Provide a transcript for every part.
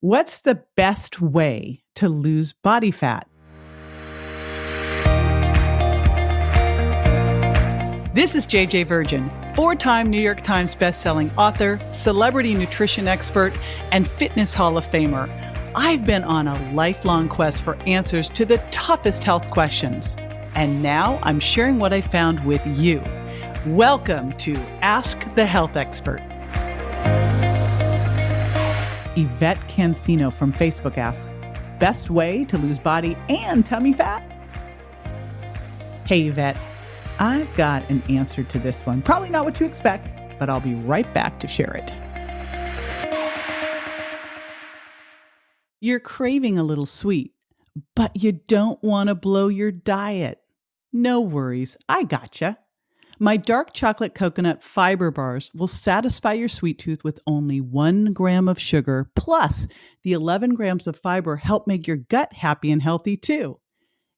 What's the best way to lose body fat? This is JJ Virgin, four-time New York Times bestselling author, celebrity nutrition expert, and fitness Hall of Famer. I've been on a lifelong quest for answers to the toughest health questions. And now I'm sharing what I found with you. Welcome to Ask the Health Expert. Yvette Cancino from Facebook asks, best way to lose body and tummy fat? Hey, Yvette, I've got an answer to this one. Probably not what you expect, but I'll be right back to share it. You're craving a little sweet, but you don't want to blow your diet. No worries, I gotcha. My dark chocolate coconut fiber bars will satisfy your sweet tooth with only 1 gram of sugar, plus the 11 grams of fiber help make your gut happy and healthy too.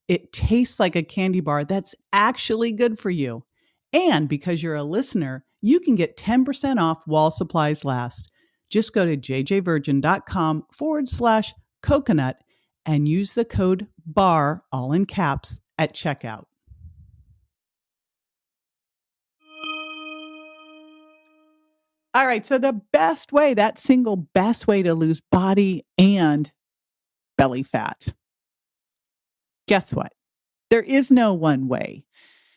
It tastes like a candy bar that's actually good for you. And because you're a listener, you can get 10% off while supplies last. Just go to jjvirgin.com/coconut and use the code BAR, all in caps, at checkout. All right, so the best way, that single best way to lose body and belly fat. Guess what? There is no one way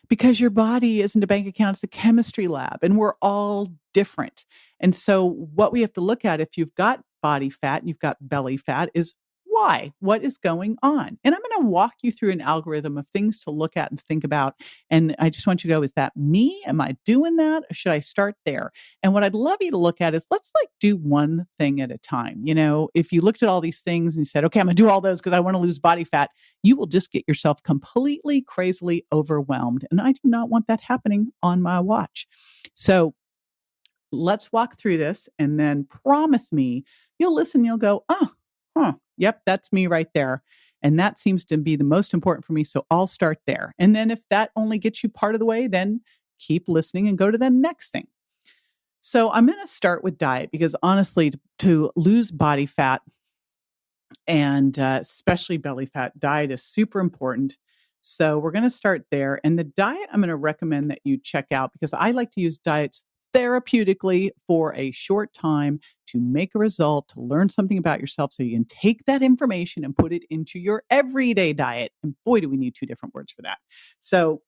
because your body isn't a bank account, it's a chemistry lab, and we're all different. And so what we have to look at if you've got body fat and you've got belly fat is why? What is going on? And I'm going to walk you through an algorithm of things to look at and think about. And I just want you to go, is that me? Am I doing that? Or should I start there? And what I'd love you to look at is let's do one thing at a time. You know, if you looked at all these things and you said, okay, I'm going to do all those because I want to lose body fat, you will just get yourself completely crazily overwhelmed. And I do not want that happening on my watch. So let's walk through this and then promise me you'll listen, you'll go, yep, that's me right there. And that seems to be the most important for me. So I'll start there. And then if that only gets you part of the way, then keep listening and go to the next thing. So I'm going to start with diet because honestly, to lose body fat and especially belly fat, diet is super important. So we're going to start there. And the diet I'm going to recommend that you check out because I like to use diets therapeutically for a short time to make a result, to learn something about yourself so you can take that information and put it into your everyday diet. And boy, do we need two different words for that. So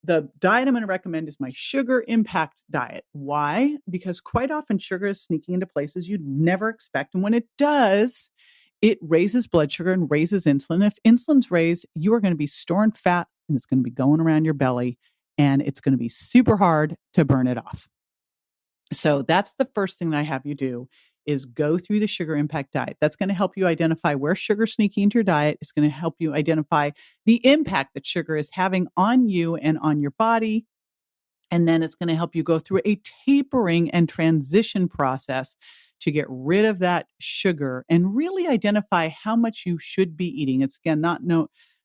the diet I'm going to recommend is my sugar impact diet. Why? Because quite often sugar is sneaking into places you'd never expect. And when it does, it raises blood sugar and raises insulin. If insulin's raised, you are going to be storing fat and it's going to be going around your belly and it's going to be super hard to burn it off. So that's the first thing that I have you do is go through the sugar impact diet. That's going to help you identify where sugar's sneaking into your diet. It's going to help you identify the impact that sugar is having on you and on your body. And then it's going to help you go through a tapering and transition process to get rid of that sugar and really identify how much you should be eating. It's again, not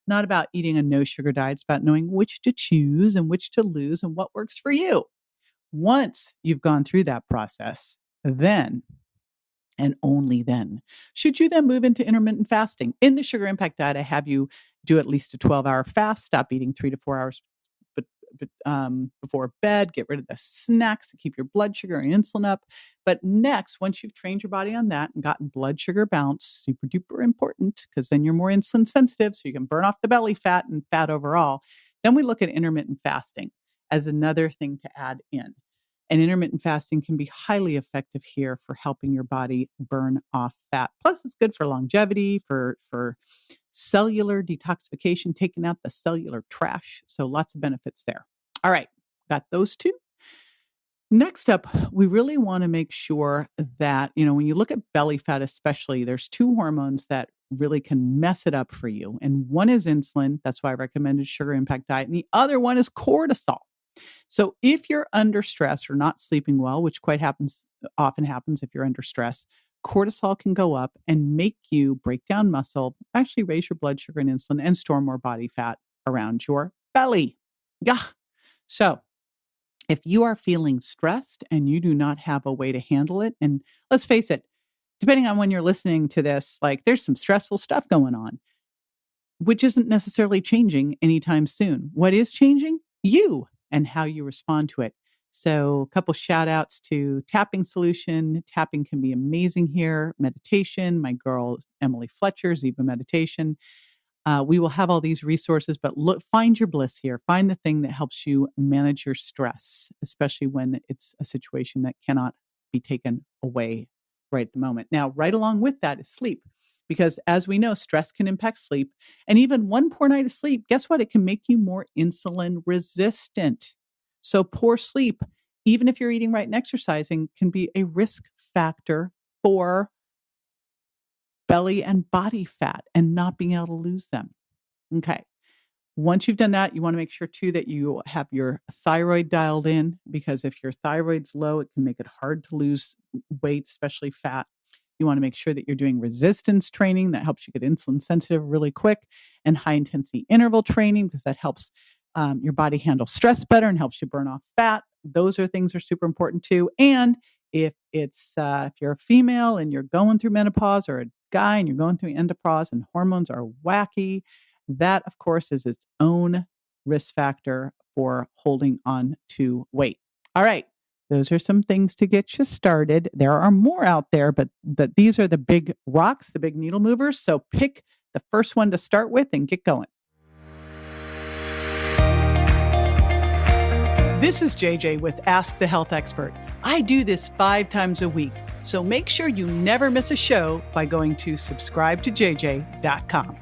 about eating a no sugar diet. It's about knowing which to choose and which to lose and what works for you. Once you've gone through that process, then and only then should you then move into intermittent fasting. In the sugar impact diet, I have you do at least a 12-hour fast, stop eating 3 to 4 hours before bed, get rid of the snacks to keep your blood sugar and insulin up. But next, once you've trained your body on that and gotten blood sugar balance, super duper important because then you're more insulin sensitive, so you can burn off the belly fat and fat overall. Then we look at intermittent fasting as another thing to add in. And intermittent fasting can be highly effective here for helping your body burn off fat. Plus, it's good for longevity, for cellular detoxification, taking out the cellular trash. So lots of benefits there. All right, got those two. Next up, we really want to make sure that, when you look at belly fat especially, there's two hormones that really can mess it up for you. And one is insulin. That's why I recommended sugar impact diet. And the other one is cortisol. So if you're under stress or not sleeping well, which often happens if you're under stress, cortisol can go up and make you break down muscle, actually raise your blood sugar and insulin and store more body fat around your belly. Yeah. So if you are feeling stressed and you do not have a way to handle it, and let's face it, depending on when you're listening to this, like there's some stressful stuff going on, which isn't necessarily changing anytime soon. What is changing? You and how you respond to it. So a couple shout outs to Tapping Solution. Tapping can be amazing here. Meditation, my girl Emily Fletcher, Ziva Meditation. We will have all these resources, but look, find your bliss here. Find the thing that helps you manage your stress, especially when it's a situation that cannot be taken away right at the moment. Now, right along with that is sleep, because as we know, stress can impact sleep. And even one poor night of sleep, guess what? It can make you more insulin resistant. So poor sleep, even if you're eating right and exercising, can be a risk factor for belly and body fat and not being able to lose them. Okay. Once you've done that, you want to make sure too that you have your thyroid dialed in, because if your thyroid's low, it can make it hard to lose weight, especially fat. You want to make sure that you're doing resistance training that helps you get insulin sensitive really quick, and high intensity interval training, because that helps your body handle stress better and helps you burn off fat. Those are things that are super important too. And if you're a female and you're going through menopause, or a guy and you're going through andropause and hormones are wacky, that of course is its own risk factor for holding on to weight. All right. Those are some things to get you started. There are more out there, but these are the big rocks, the big needle movers. So pick the first one to start with and get going. This is JJ with Ask the Health Expert. I do this 5 times a week, so make sure you never miss a show by going to subscribetojj.com.